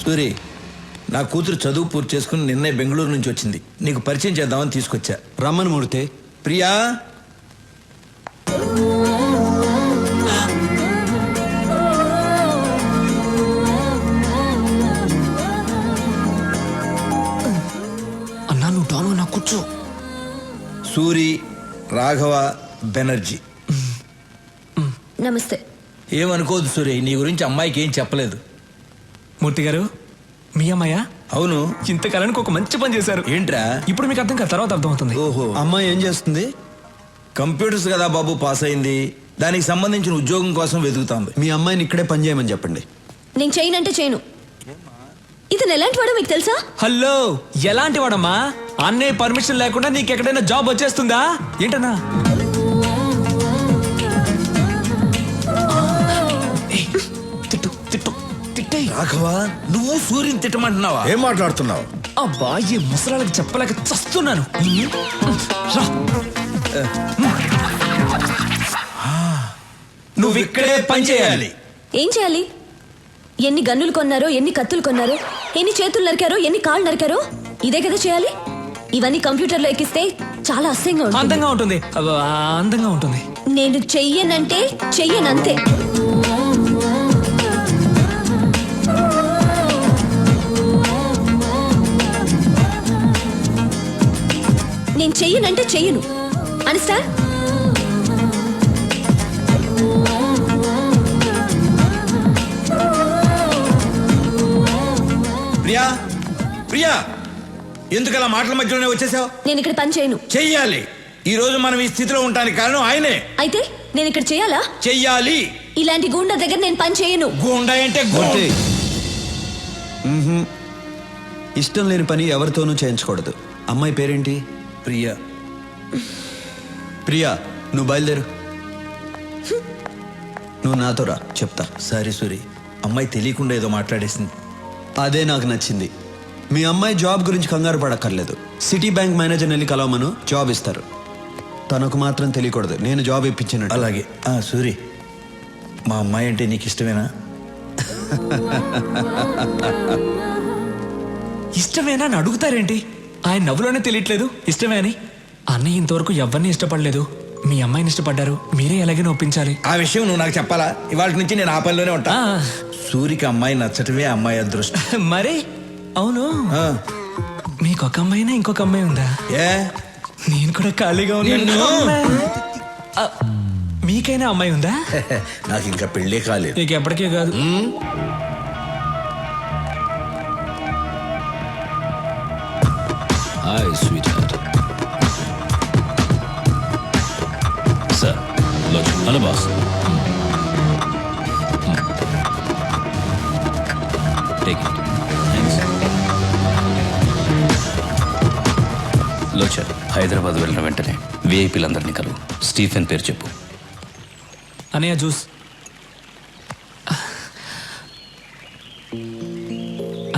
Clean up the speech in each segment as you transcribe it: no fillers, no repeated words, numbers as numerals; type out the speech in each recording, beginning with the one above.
సూరి, నా కూతురు చదువు పూర్తి చేసుకుని నిన్నే బెంగళూరు నుంచి వచ్చింది. నీకు పరిచయం చేద్దామని తీసుకొచ్చా. రమ్మని మూర్తి. ప్రియా, అన్నా నువ్వు డాను నా కూర్చో. సూరి, రాఘవ బెనర్జీ. నమస్తే. ఏమనుకోదు సూరి, నీ గురించి అమ్మాయికి ఏం చెప్పలేదు. మూర్తి గారు, మీ అమ్మాయ? అవును. ఇంతకాలానికి ఒక మంచి పని చేశారు. ఏంట్రా? ఇప్పుడు మీకు అర్థం కాదు, తర్వాత అర్థమవుతుంది. ఓహో, అమ్మాయి ఏం చేస్తుంది? కంప్యూటర్స్ కదా బాబు, పాస్ అయింది. దానికి సంబంధించిన ఉద్యోగం కోసం వెతుకుతాంది. మీ అమ్మాయిని ఇక్కడే పని చేయమని చెప్పండి. నేను చేయనంటే చేయను. ఇతను ఎలాంటి వాడో మీకు తెలుసా? హలో, ఎలాంటి వాడమ్మా? అన్నయ్య పర్మిషన్ లేకుండా నీకు ఎక్కడైనా జాబ్ వచ్చేస్తుందా ఏంటన్నా? తిట్టు తిట్టు తిట్టే. రాఘవ, నువ్వు సూర్యుని తిట్టమంటున్నావా? ఏం మాట్లాడుతున్నావు? అబ్బా, ఈ ముసలాళ్ళకి చెప్పలేక చస్తున్నాను. రా. నువ్వు ఇక్కడే పని చేయాలి. ఏం చేయాలి? ఎన్ని గన్నులు కొన్నారో, ఎన్ని కత్తులు కొన్నారో, ఎన్ని చేతులు నరికారో, ఎన్ని కాళ్ళు నరికారో, ఇదే కదా చేయాలి. ఇవన్నీ కంప్యూటర్లో ఎక్కిస్తే చాలా అసహ్యంగా ఉంటుంది. అందంగా ఉంటుంది. అబ్బా, అందంగా ఉంటుంది. నేను చెయ్యనంటే చెయ్యనంతే. నేను చెయ్యనంటే చెయ్యను. అండర్స్టాండ్? ప్రియా, ప్రియా, ఎందుకలా మాటల మధ్యలోనే వచ్చేసావు? నేను ఇక్కడ పని చేయను. చెయ్యాలి. ఈ రోజు మనం ఈ స్థితిలో ఉండడానికి కారణం ఆయనే. అయితే నేను ఇక్కడ చేయాలా? చెయ్యాలి. ఇలాంటి గూండా దగ్గర నేను పని చేయను. గూండా అంటే మూర్తి, ఇష్టం లేని పని ఎవరితోనూ చేయించకూడదు. అమ్మాయి పేరేంటి? ప్రియా. ప్రియా, నువ్వు బయలుదేరు. నువ్వు నాతో రా, చెప్తా. సారీ సూరి, అమ్మాయి తెలియకుండా ఏదో మాట్లాడేసింది. అదే నాకు నచ్చింది. మీ అమ్మాయి జాబ్ గురించి కంగారు పడక్కర్లేదు. సిటీ బ్యాంక్ మేనేజర్ని వెళ్ళి కలవమను, జాబ్ ఇస్తారు. తనకు మాత్రం తెలియకూడదు నేను జాబ్ ఇప్పించినట్టు. అలాగే. సూరి, మా అమ్మాయి అంటే నీకు ఇష్టమేనా? ఇష్టమేనా అని అడుగుతారేంటి? ఆయన నవ్వులోనే తెలియట్లేదు ఇష్టమే అని. అన్నయ్య ఇంతవరకు ఎవరిని ఇష్టపడలేదు. మీ అమ్మాయిని ఇష్టపడ్డారు. మీరే ఎలాగైనా ఒప్పించాలి. ఆ విషయం నువ్వు నాకు చెప్పాలా? ఇవాళ నుంచి నేను ఆ పనిలోనే ఉంటా. ఆ. సూరికి అమ్మాయి నచ్చటమే అమ్మాయి అదృష్టం. మరి అవును, ఆ. మీకు ఒక అమ్మాయినా ఇంకొక అమ్మాయి ఉందా? ఏ, నేను కూడా ఖాళీగా ఉన్నాను. ఆ, మీకైనా అమ్మాయి ఉందా? నాకు ఇంకా పెళ్ళే కాలేదు. నీకు ఎప్పటికే కాదు. Hi sweetheart. Sir, hello boss. Take it. Thanks. లోచర్, హైదరాబాద్ వెళ్ళిన వెంటనే విఐపీలందరినీ కలువు. స్టీఫెన్ పేరు చెప్పు. అనయ్య జ్యూస్.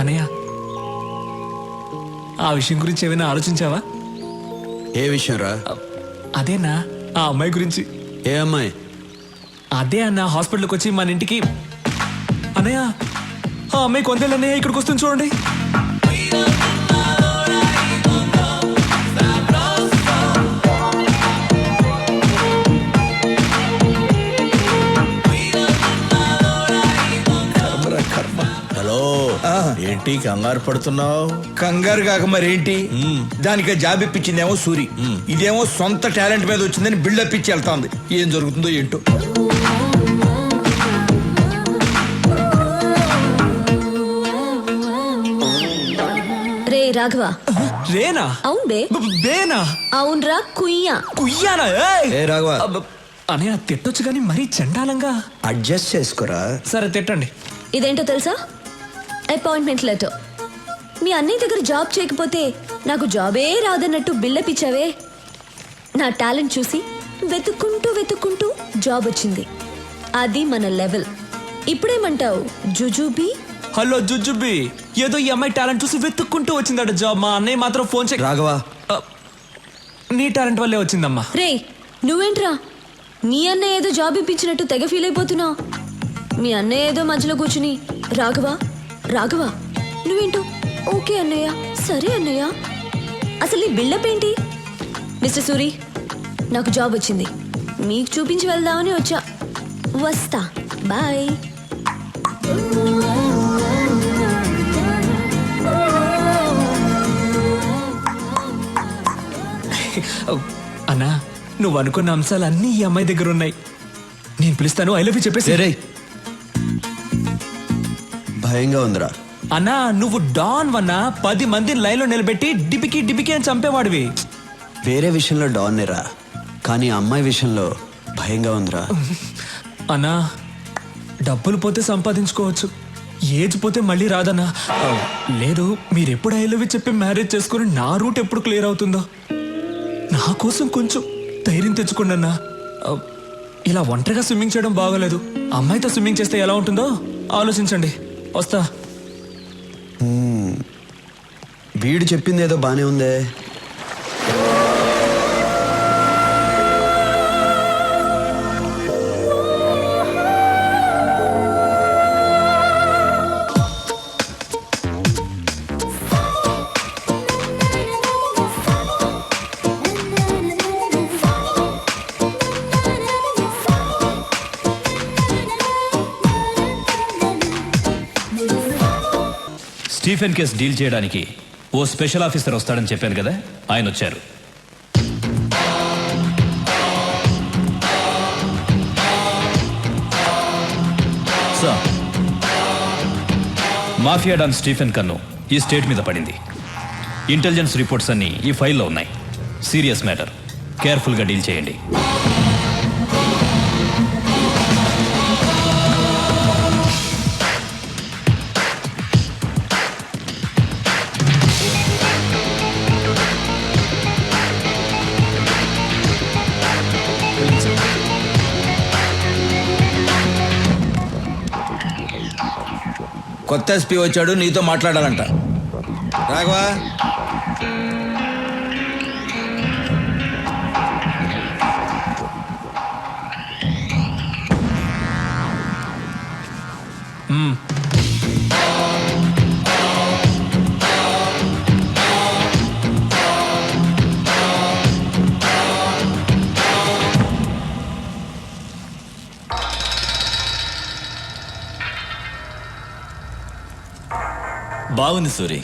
అనయ్య, ఆ విషయం గురించి ఏమైనా ఆలోచించావా? ఏ విషయం రా? అదేనా, ఆ అమ్మాయి గురించి. ఏ అమ్మాయి? అదే అన్న, హాస్పిటల్కి వచ్చి మన ఇంటికి. అన్నయ్య, ఆ అమ్మాయి కొందేళ్ళు అన్నయ్య ఇక్కడికి వస్తుంది చూడండి. హలో, ఏంటి కంగారు పడుతున్నావు? కంగారు కాక మరేంటి? దానికి జాబ్ ఇప్పించిందేమో సూరి, ఇదేమో సొంత టాలెంట్ మీద వచ్చిందని బిల్డప్ ఇచ్చి వెళ్తాంది. ఏం జరుగుతుందో ఏంటో. రే రాఘవ. రేనా? అవును బే. బేనా? అవునరా కుయ్యా. కుయ్యానా? ఏ రాఘవ, అనయ్య తిట్టొచ్చు కానీ మరీ చండాలంగా. అడ్జస్ట్ చేసుకోరా. సరే తిట్టండి. ఇదేంటో తెలుసా? Appointment letter. మీ అన్నయ్య దగ్గర జాబ్ చేయకపోతే నాకు జాబే రాదన్నట్టు బిల్డప్ ఇచ్చావే. నా టాలెంట్ చూసి వెతుక్కుంటూ జాబ్ వచ్చింది. అది మన లెవెల్. ఇప్పుడేమంటావు జుజుబీ? హలో జుజుబి, ఏదో ఈ అమ్మాయి టాలెంట్ చూసి వెతుక్కుంటూ వచ్చిందట జాబ్. మా అన్నయ్య మాత్రం ఫోన్ చేయి. రాఘవ, నీ టాలెంట్ వల్లే వచ్చిందమ్మా. రే నువ్వేంట్రా, నీ అన్నయ్య ఏదో జాబ్ ఇప్పించినట్టు తెగ ఫీల్ అయిపోతున్నావు. మీ అన్నయ్య ఏదో మధ్యలో కూర్చుని రాఘవ నువ్వేంటో ఓకే అన్నయ్య, సరే అన్నయ్య. అసలు ఈ బిల్డప్ ఏంటి? మిస్టర్ సూరి, నాకు జాబ్ వచ్చింది. మీకు చూపించి వెళ్దామని వచ్చా. వస్తా, బాయ్. అన్నా, నువ్వు అనుకున్న అంశాలన్నీ ఈ అమ్మాయి దగ్గర ఉన్నాయి. నేను పిలుస్తాను, ఐ లవ్ యూ చెప్పేసి. రేయ్, భయంగా ఉందిరా. అన్నా, నువ్వు డాన్ వన్నా 10 మందిని లైన్లో నిలబెట్టి డిపికి డిపికి అని చంపేవాడివి. వేరే విషయంలో డాన్నేరా, కానీ ఆ అమ్మాయి విషయంలో భయంగా ఉందిరా. అన్నా, డబ్బులు పోతే సంపాదించుకోవచ్చు, ఏజ్ పోతే మళ్ళీ రాదన్నా. లేదు, మీరు ఎప్పుడు ఐ లవ్ యూ చెప్పి మ్యారేజ్ చేసుకుని నా రూట్ ఎప్పుడు క్లియర్ అవుతుందో. నా కోసం కొంచెం ధైర్యం తెచ్చుకోండి అన్నా. ఇలా ఒంటరిగా స్విమ్మింగ్ చేయడం బాగోలేదు. అమ్మాయితో స్విమ్మింగ్ చేస్తే ఎలా ఉంటుందో ఆలోచించండి. వస్తా. వీడు చెప్పింది ఏదో బానే ఉందే. స్టీఫెన్ కేసు డీల్ చేయడానికి ఓ స్పెషల్ ఆఫీసర్ వస్తాడని చెప్పాను కదా, ఆయన వచ్చారు. సార్, మాఫియా డాన్ స్టీఫెన్ కన్ను ఈ స్టేట్ మీద పడింది. ఇంటెలిజెన్స్ రిపోర్ట్స్ అన్నీ ఈ ఫైల్లో ఉన్నాయి. సీరియస్ మ్యాటర్, కేర్ఫుల్గా డీల్ చేయండి. కొత్త ఎస్పీ వచ్చాడు, నీతో మాట్లాడాలంట. రాఘవా, బాగుంది సూరి,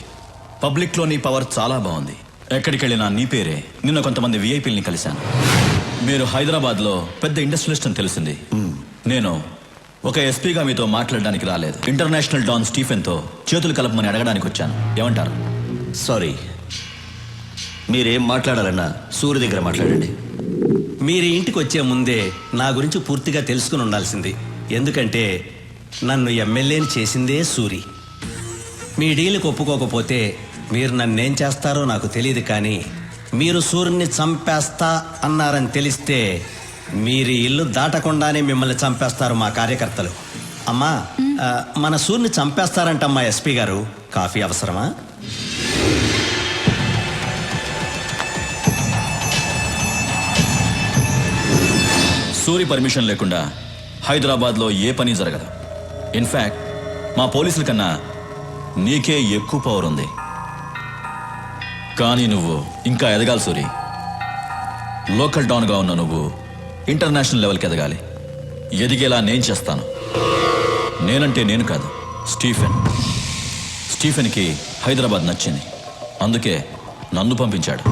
పబ్లిక్లో నీ పవర్ చాలా బాగుంది. ఎక్కడికి వెళ్ళినా నీ పేరే. నిన్న కొంతమంది విఐపీలని కలిశాను. మీరు హైదరాబాద్లో పెద్ద ఇండస్ట్రియలిస్ట్ అని తెలిసింది. నేను ఒక ఎస్పీగా మీతో మాట్లాడడానికి రాలేదు. ఇంటర్నేషనల్ డాన్ స్టీఫెన్తో చేతులు కలపమని అడగడానికి వచ్చాను. ఏమంటారు? సారీ, మీరేం మాట్లాడాలన్నా సూర్య దగ్గర మాట్లాడండి. మీరు ఇంటికి వచ్చే ముందే నా గురించి పూర్తిగా తెలుసుకుని ఉండాల్సింది. ఎందుకంటే నన్ను ఎమ్మెల్యేని చేసిందే సూరి. మీ డీల్కి ఒప్పుకోకపోతే మీరు నన్నేం చేస్తారో నాకు తెలియదు, కానీ మీరు సూర్యుని చంపేస్తా అన్నారని తెలిస్తే మీరు ఇల్లు దాటకుండానే మిమ్మల్ని చంపేస్తారు మా కార్యకర్తలు. అమ్మా, మన సూర్యుని చంపేస్తారంటమ్మా ఎస్పీ గారు. కాఫీ అవసరమా? సూరి పర్మిషన్ లేకుండా హైదరాబాద్లో ఏ పని జరగదు. ఇన్ఫ్యాక్ట్ మా పోలీసుల కన్నా నీకే ఎక్కువ పవర్ ఉంది. కానీ నువ్వు ఇంకా ఎదగాలి సూరి. లోకల్ డాన్గా ఉన్న నువ్వు ఇంటర్నేషనల్ లెవెల్కి ఎదగాలి. ఎదిగేలా నేను చేస్తాను. నేనంటే నేను కాదు, స్టీఫెన్. స్టీఫెన్కి హైదరాబాద్ నచ్చింది, అందుకే నన్ను పంపించాడు.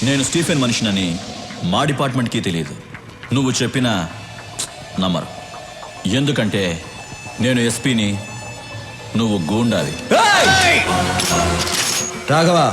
నేను స్టీఫెన్ మనిషినని మా డిపార్ట్మెంట్కి తెలియదు. నువ్వు చెప్పినా నమ్మరు. ఎందుకంటే నేను ఎస్పీని, నువ్వు గూండావి. రాఘవా,